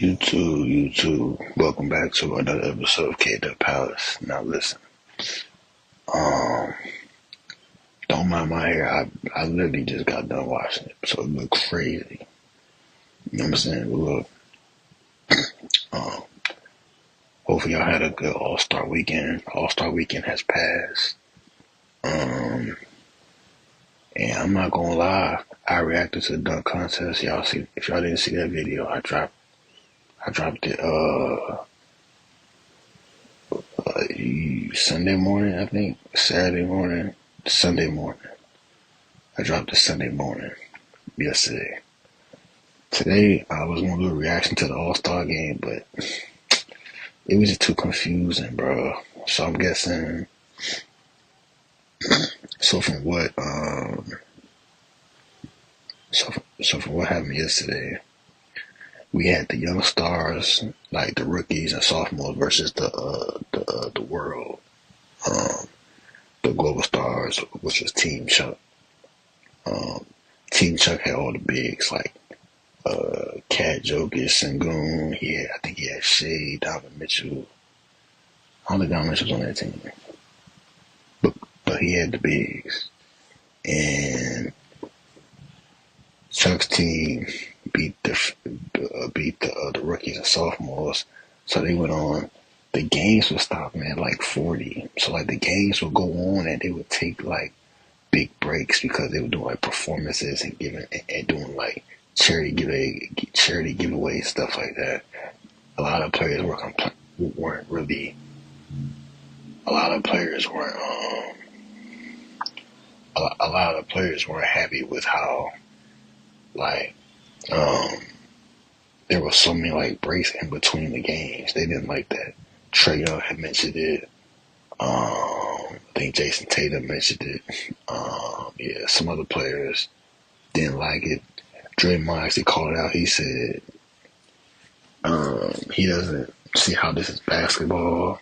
You too. Welcome back to another episode of K Dub Palace. Now listen, um, don't mind my hair. I literally just got done washing it, so it look crazy. You know what I'm saying? But look, um, hopefully y'all had a good All-Star weekend. All-Star weekend has passed. Um, and I'm not gonna lie, I reacted to the dunk contest. Y'all see? If y'all didn't see that video, I dropped it. Sunday morning, I think. Saturday morning, Sunday morning. I dropped it Sunday morning, yesterday. Today, I was going to do a reaction to the All-Star game, but it was just too confusing, bro. So I'm guessing, so from what, so from what happened yesterday, we had the young stars, like the rookies and sophomores versus the world, um, the global stars, which was Team Chuck. Um, Team Chuck had all the bigs like Cat Jokic, Sengun. I think he had Shea, Donovan Mitchell. I don't think Donovan Mitchell was on that team, but he had the bigs. And Chuck's team beat the rookies and sophomores, so they went on. The games would stop at like 40, so like the games would go on and they would take like big breaks because they were doing like performances and giving and doing like charity giveaways, stuff like that. A lot of players weren't really. A lot of players weren't. A lot of players weren't happy with how like um there were so many like breaks in between the games. They didn't like that. Trae Young had mentioned it. I think Jason Tatum mentioned it. Yeah, some other players didn't like it. Draymond actually called it out. He said he doesn't see how this is basketball.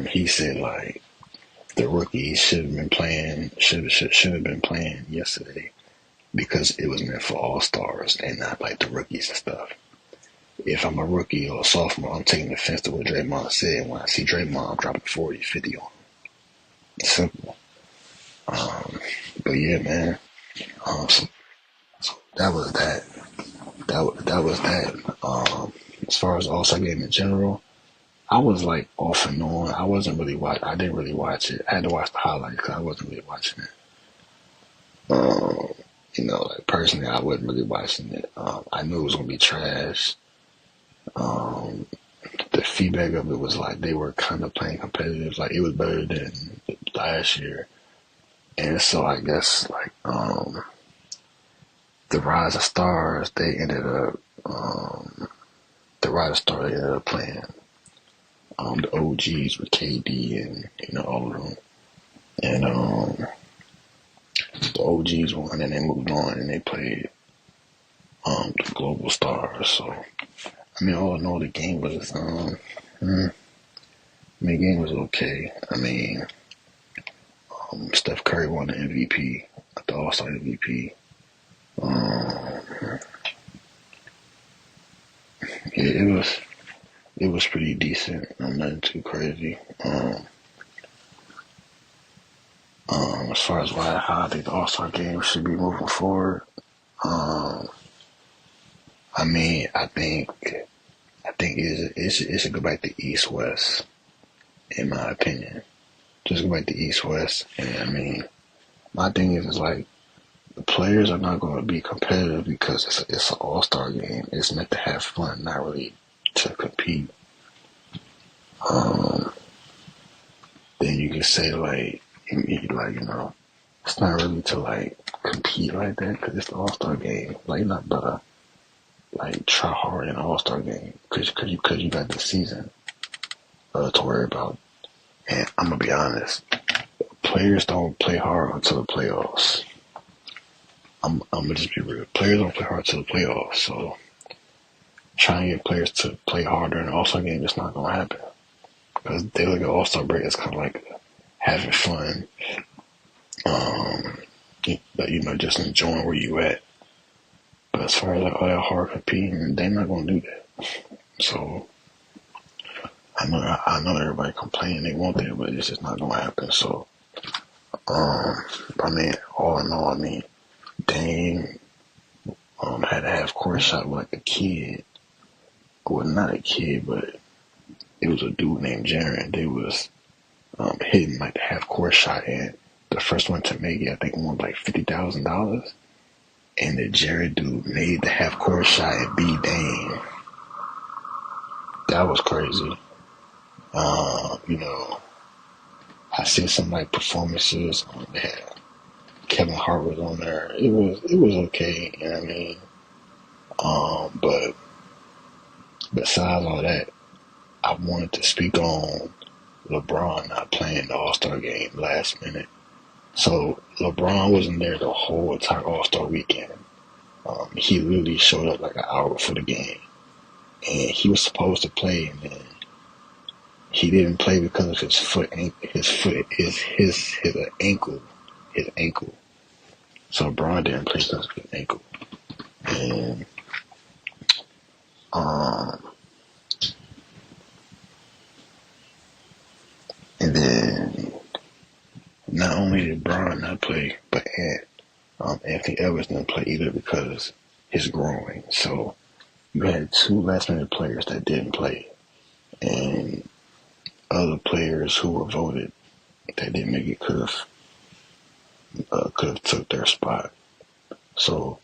He said like the rookies should have been playing yesterday because it was meant for all stars and not like the rookies and stuff. If I'm a rookie or a sophomore, I'm taking offense to what Draymond said. When I see Draymond, I'm dropping 40, 50 on him. It's simple. Um, but yeah, man. So that was that. That was that. As far as the All-Star game in general, I was like off and on. I wasn't really watch. I didn't really watch it. I had to watch the highlights because I wasn't really watching it. Um, like personally, I wasn't really watching it. I knew it was gonna be trash. Um, the feedback of it was like they were kind of playing competitive. Like it was better than last year, and so I guess like the Rise of Stars, they ended up playing the OGs with KD and all of them, and the OGs won and they moved on and they played the Global Stars. So I mean, all in all, the game was the game was okay. I mean, Steph Curry won the MVP, the All-Star MVP. Yeah, it was pretty decent. Nothing too crazy. As far as how I think the All-Star game should be moving forward, I mean, I think it should go back to East West, in my opinion. Just go back to East West, and I mean, my thing is like the players are not going to be competitive because it's an All-Star game. It's meant to have fun, not really to compete. Then you can say like it's not really to like compete like that because it's the All-Star game. Like you're not about to like try hard in an All-Star game because you got the season to worry about. And I'm gonna be honest, players don't play hard until the playoffs. I'm gonna just be real. Players don't play hard until the playoffs. So trying to get players to play harder in an All-Star game is not gonna happen because they look at All-Star break as kind of like having fun, but just enjoying where you at. But But as far as like all that hard competing, they're not gonna do that. So I know everybody complaining they want that, but it's just not gonna happen. So I mean, all in all, I mean, Dame had a half court shot with like a kid. Well, not a kid, but it was a dude named Jaren. They was hitting like the half court shot, and the first one to make it, I think, won like $50,000. And the Jared dude made the half court shot and beat Dame. That was crazy. You know, I seen some like performances. They had Kevin Hart was on there. It was okay. You know what I mean? But besides all that, I wanted to speak on LeBron not playing the All-Star game last minute. So LeBron wasn't there the whole entire All-Star weekend. He literally showed up like an hour before the game, and he was supposed to play, and then he didn't play because of his ankle. So LeBron didn't play because of his ankle, and um, and then not only did Bron not play, but Anthony Edwards didn't play either because his groin. So you had two last minute players that didn't play, and other players who were voted that didn't make it could have took their spot. So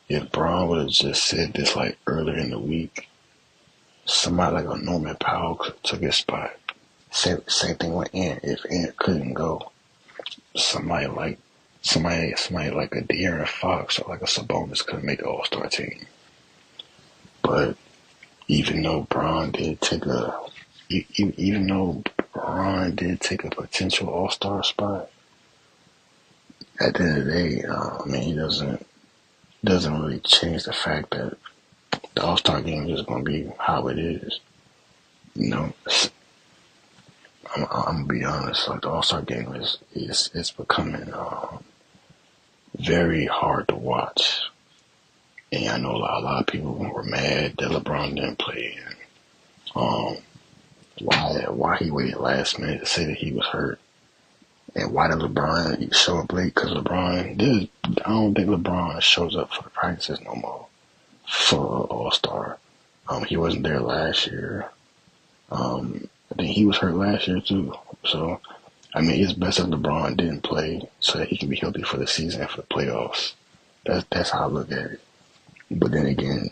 if Bron would have just said this like earlier in the week, somebody like a Norman Powell could have took his spot. Same thing with Ant. If Ant couldn't go, somebody like a De'Aaron Fox or like a Sabonis could make the All-Star team. But even though Bron did take a potential All-Star spot, at the end of the day, I mean, he doesn't really change the fact that the All-Star game is going to be how it is. You know, I'm gonna be honest. Like the All-Star game is becoming very hard to watch, and I know a lot of people were mad that LeBron didn't play. And, why he waited last minute to say that he was hurt, and why did LeBron show up late? Because I don't think LeBron shows up for the practices no more for All-Star. He wasn't there last year. I think he was hurt last year too. So, I mean, it's best that LeBron didn't play so that he can be healthy for the season and for the playoffs. That's how I look at it. But then again,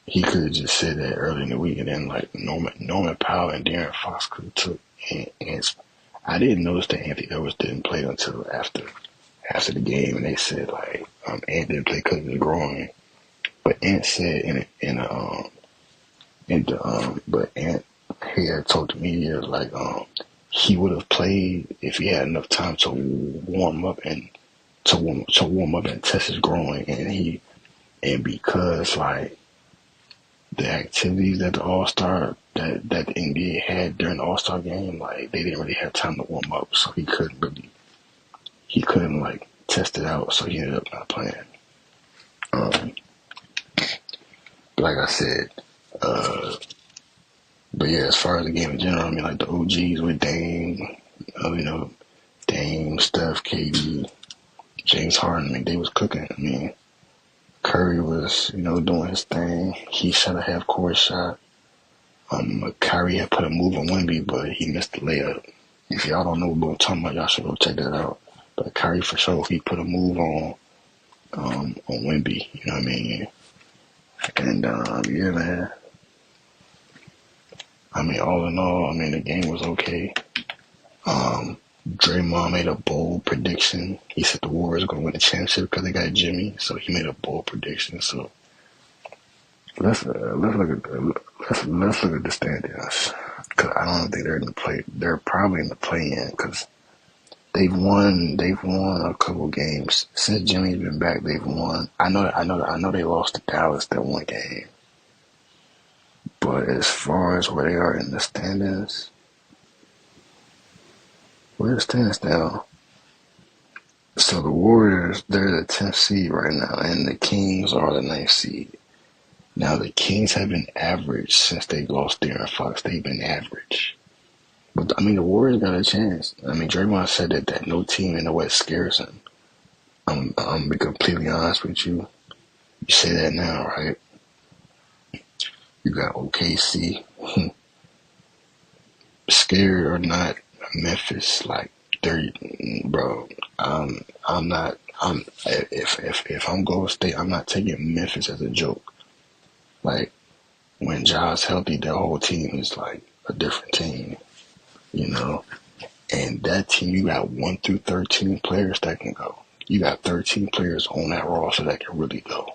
he could have just said that early in the week, and then like Norman Powell and De'Aaron Fox could have took. And I didn't notice that Anthony Edwards didn't play until after the game, and they said like Ant didn't play because of his groin. But Ant said but Ant he had told the media like he would have played if he had enough time to warm up and test his groin, and because like the activities that the All-Star that the NBA had during the All-Star game, like they didn't really have time to warm up, so he couldn't like test it out, so he ended up not playing. But like I said, but yeah, as far as the game in general, I mean, like the OGs with Dame, Dame, Steph, KD, James Harden, I mean, they was cooking. I mean, Curry was, doing his thing. He shot a half-court shot. Kyrie had put a move on Wemby, but he missed the layup. If y'all don't know what I'm talking about, y'all should go check that out. But Kyrie, for sure, he put a move on Wemby, you know what I mean? And, yeah, man. I mean, all in all, I mean, the game was okay. Draymond made a bold prediction. He said the Warriors are going to win the championship because they got Jimmy, so he made a bold prediction. So let's look at the standings, because I don't think they're in the play. They're probably in the play-in because they've won a couple games since Jimmy's been back. They've won. I know they lost to Dallas that one game, but as far as where they are in the standings. Where the standings now? So the Warriors, they're the 10th seed right now, and the Kings are the ninth seed. Now the Kings have been average since they lost De'Aaron Fox. They've been average. But I mean, the Warriors got a chance. I mean, Draymond said that no team in the West scares him. I'm gonna be completely honest with you. You say that now, right? You got OKC, scared or not, Memphis, like they're, bro. I'm not. If I'm Golden State, I'm not taking Memphis as a joke. Like when Ja's healthy, their whole team is like a different team, you know. And that team, you got 1 through 13 players that can go. You got 13 players on that roster that can really go.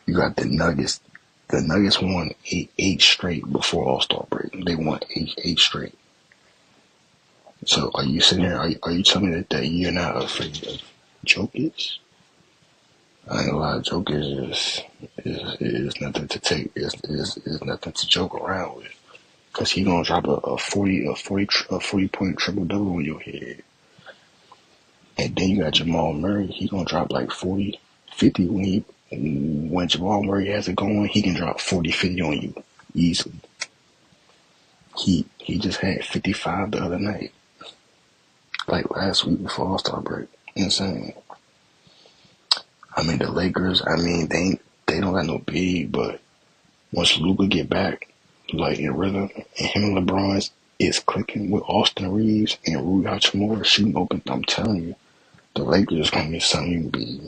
You got the Nuggets. The Nuggets won eight straight before All-Star break. They won eight straight. So are you sitting here? Are you telling me that you're not afraid of Jokic? I ain't gonna lie, Jokic is nothing to take. Is nothing to joke around with. Cause he gonna drop a 40 point triple double on your head. And then you got Jamal Murray. He gonna drop like 40, 50 when Jamal Murray has it going. He can drop 40, 50 on you easily. He just had 55 the other night, like last week before All-Star break. Insane. I mean the Lakers. I mean they don't got no big, but once Luka get back, like in rhythm, and him and LeBron is clicking with Austin Reeves and Rui Hachimura shooting open, I'm telling you, the Lakers gonna be something you be,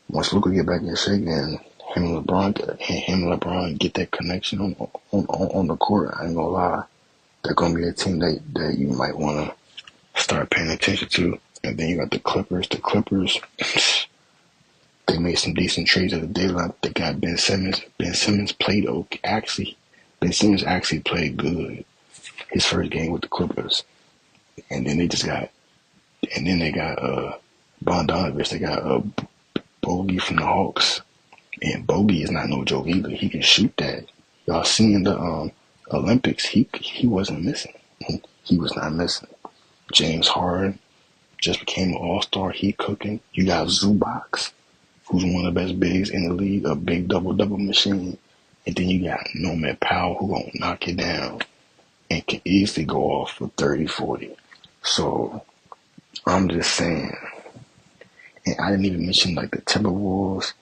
once Luka get back in shape and him and LeBron get that connection on the court, I ain't gonna lie, they're gonna be a team that you might wanna start paying attention to. And then you got the Clippers. The Clippers, they made some decent trades at the deadline. They got Ben Simmons. Ben Simmons played okay. Ben Simmons actually played good his first game with the Clippers. And then they got Bogdanovich. They got Bogey from the Hawks. And Bogey is not no joke either. He can shoot that. Y'all seen the Olympics? He wasn't missing. He was not missing. James Harden just became an all-star. He cooking. You got Zubac, who's one of the best bigs in the league, a big double-double machine. And then you got Nomad Powell, who gonna knock it down and can easily go off for 30, 40. So I'm just saying. And I didn't even mention like the Timberwolves.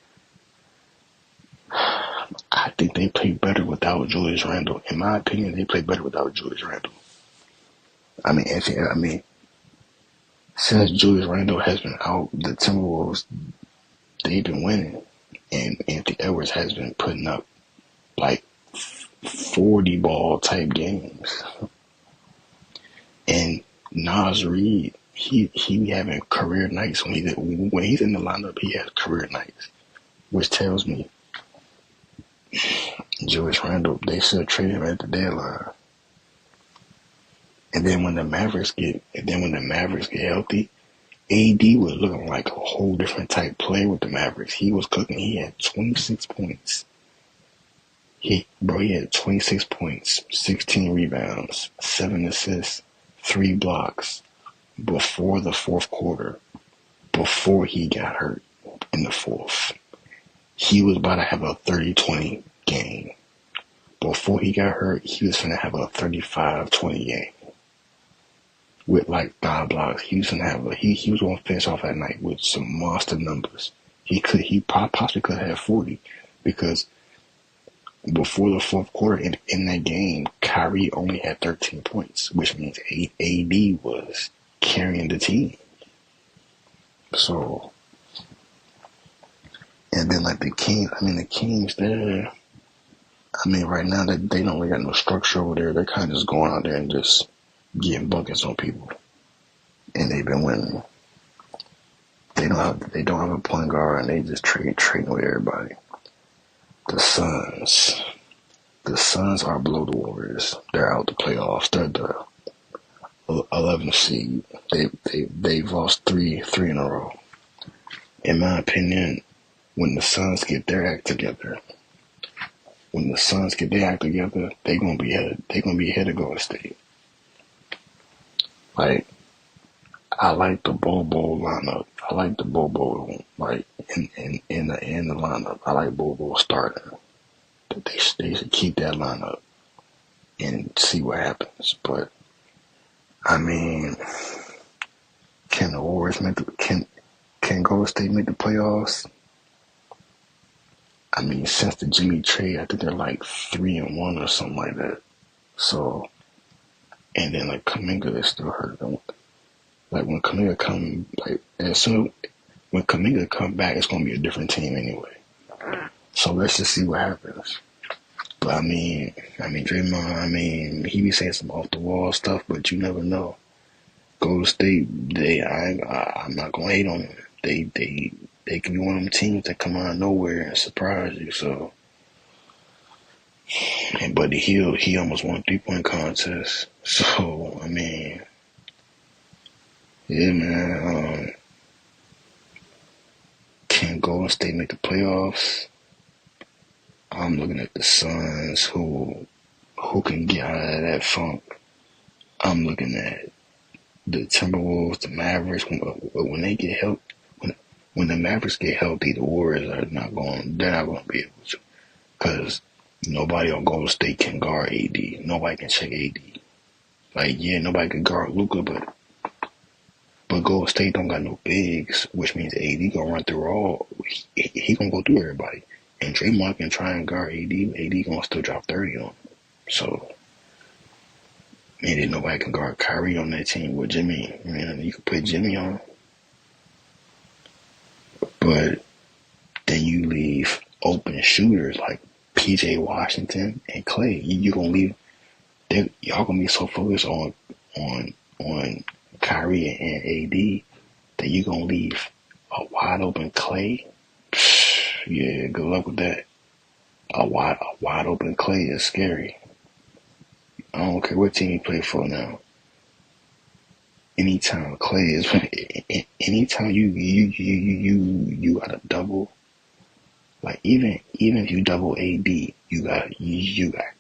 I think they play better without Julius Randle. In my opinion, they play better without Julius Randle. I mean, since Julius Randle has been out, the Timberwolves, they've been winning. And Anthony Edwards has been putting up like 40 ball type games. And Nas Reed, he be having career nights when he's in the lineup. He has career nights, which tells me Julius Randle, they should have traded him at the deadline. And then when the Mavericks get healthy, AD was looking like a whole different type player with the Mavericks. He was cooking. He had 26 points. He had 26 points, 16 rebounds, 7 assists, 3 blocks before the fourth quarter, before he got hurt in the fourth. He was about to have a 30-20 game. Before he got hurt, he was going to have a 35-20 game with like 5 blocks. He was going to have he was going to finish off that night with some monster numbers. He possibly could have 40 because before the fourth quarter in that game, Kyrie only had 13 points, which means AD was carrying the team. So, and then like the Kings, right now they don't really got no structure over there. They're kind of just going out there and just getting buckets on people, and they've been winning. They don't have a point guard, and they just trading with everybody. The Suns are below the Warriors. They're out the playoffs. They're the 11th seed. They've lost three in a row. In my opinion, when the Suns get their act together, they're gonna be ahead of Golden State. Like, I like the Bobo lineup. I like the Bobo like in the lineup. I like Bobo starting. But they should keep that lineup and see what happens. But I mean, can the Warriors can Golden State make the playoffs? I mean, since the Jimmy trade, I think they're like 3-1 or something like that. So, and then like Kaminga is still hurt. Like when Kaminga come, like as soon when Kaminga come back, it's gonna be a different team anyway. So let's just see what happens. But Draymond. I mean, he be saying some off the wall stuff, but you never know. Golden State, I'm not gonna hate on them. They can be one of them teams that come out of nowhere and surprise you. So, but he almost won a 3-point contest. So I mean, yeah, man. Can Golden State make the playoffs? I'm looking at the Suns, who can get out of that funk. I'm looking at the Timberwolves, the Mavericks. When they get help, when the Mavericks get healthy, the Warriors are not going. They're not going to be able to, because nobody on Golden State can guard AD. Nobody can check AD. Like, yeah, nobody can guard Luka, but Golden State don't got no bigs, which means AD gonna run through all. He gonna go through everybody. And Draymond can try and guard AD. AD gonna still drop 30 on him. So, and then nobody can guard Kyrie on that team with Jimmy. Man, you can put Jimmy on. But then you leave open shooters like PJ Washington and Clay. You gonna leave. Y'all gonna be so focused on Kyrie and AD that you gonna leave a wide open Clay. Yeah, good luck with that. A wide open Clay is scary. I don't care what team you play for now. Anytime Clay is, anytime you got a double, like even if you double AD, you got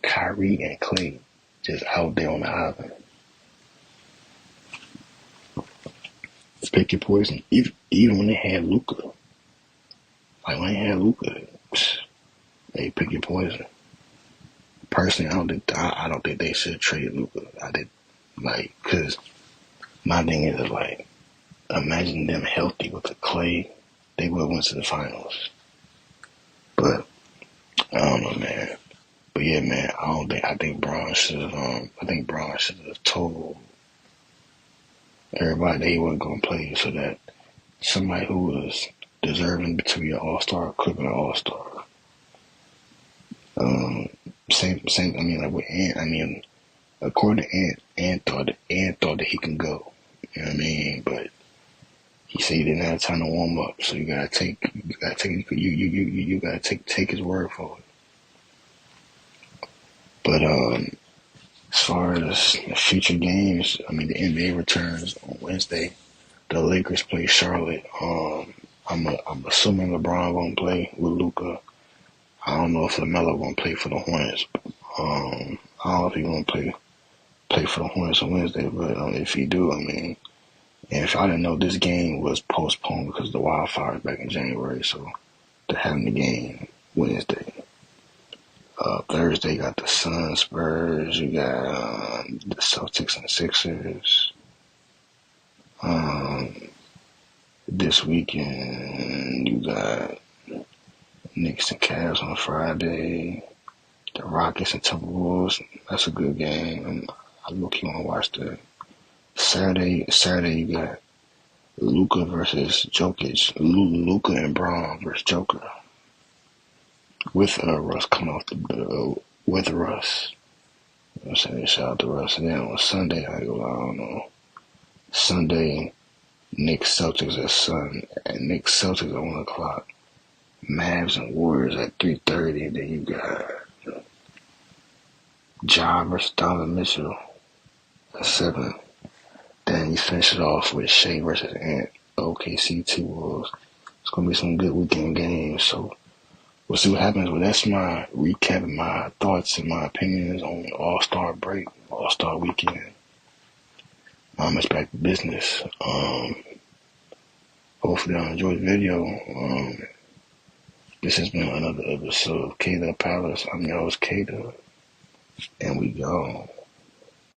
Kyrie and Clay just out there on the island. Pick your poison. Even when they had Luka, they pick your poison. Personally, I don't think they should trade Luka. Because my thing is like, imagine them healthy with the Clay, they would have went to the finals. But I don't know, man. But yeah, man, I think Braun should have told everybody that he wasn't gonna play, so that somebody who was deserving to be an all-star could be an all-star. Same. I mean, like with Ant. I mean, according to Ant thought that he can go. You know what I mean? But he said he didn't have time to warm up, so you gotta take his word for it. But as far as the future games, I mean, the NBA returns on Wednesday. The Lakers play Charlotte. I'm assuming LeBron won't play with Luka. I don't know if LaMelo won't play for the Hornets. I don't know if he's gonna play for the Hornets on Wednesday, but if he do, I mean, and if I didn't know this game was postponed because of the wildfires back in January, so they're having the game Wednesday. Thursday, you got the Suns, Spurs, you got the Celtics and Sixers. This weekend, you got Knicks and Cavs on Friday. The Rockets and Timberwolves. That's a good game. I look-key want to watch that. Saturday, you got Luka versus Jokic. Luka and Braun versus Joker. With Russ coming off with Russ. I'm saying shout out to Russ. And then on Sunday, I don't know. Sunday, Knicks Celtics at Knicks Celtics at 1 o'clock. Mavs and Warriors at 3:30. And then you got Ja versus Donovan Mitchell at 7. Then you finish it off with Shea versus Ant. OKC T-Wolves. It's gonna be some good weekend games. So we'll see what happens. But that's my recap and my thoughts and my opinions on All-Star break, All-Star weekend. It's back to business. Hopefully y'all enjoyed the video. This has been another episode of K-Dub Palace. I'm your host, K-Dub, and we gone.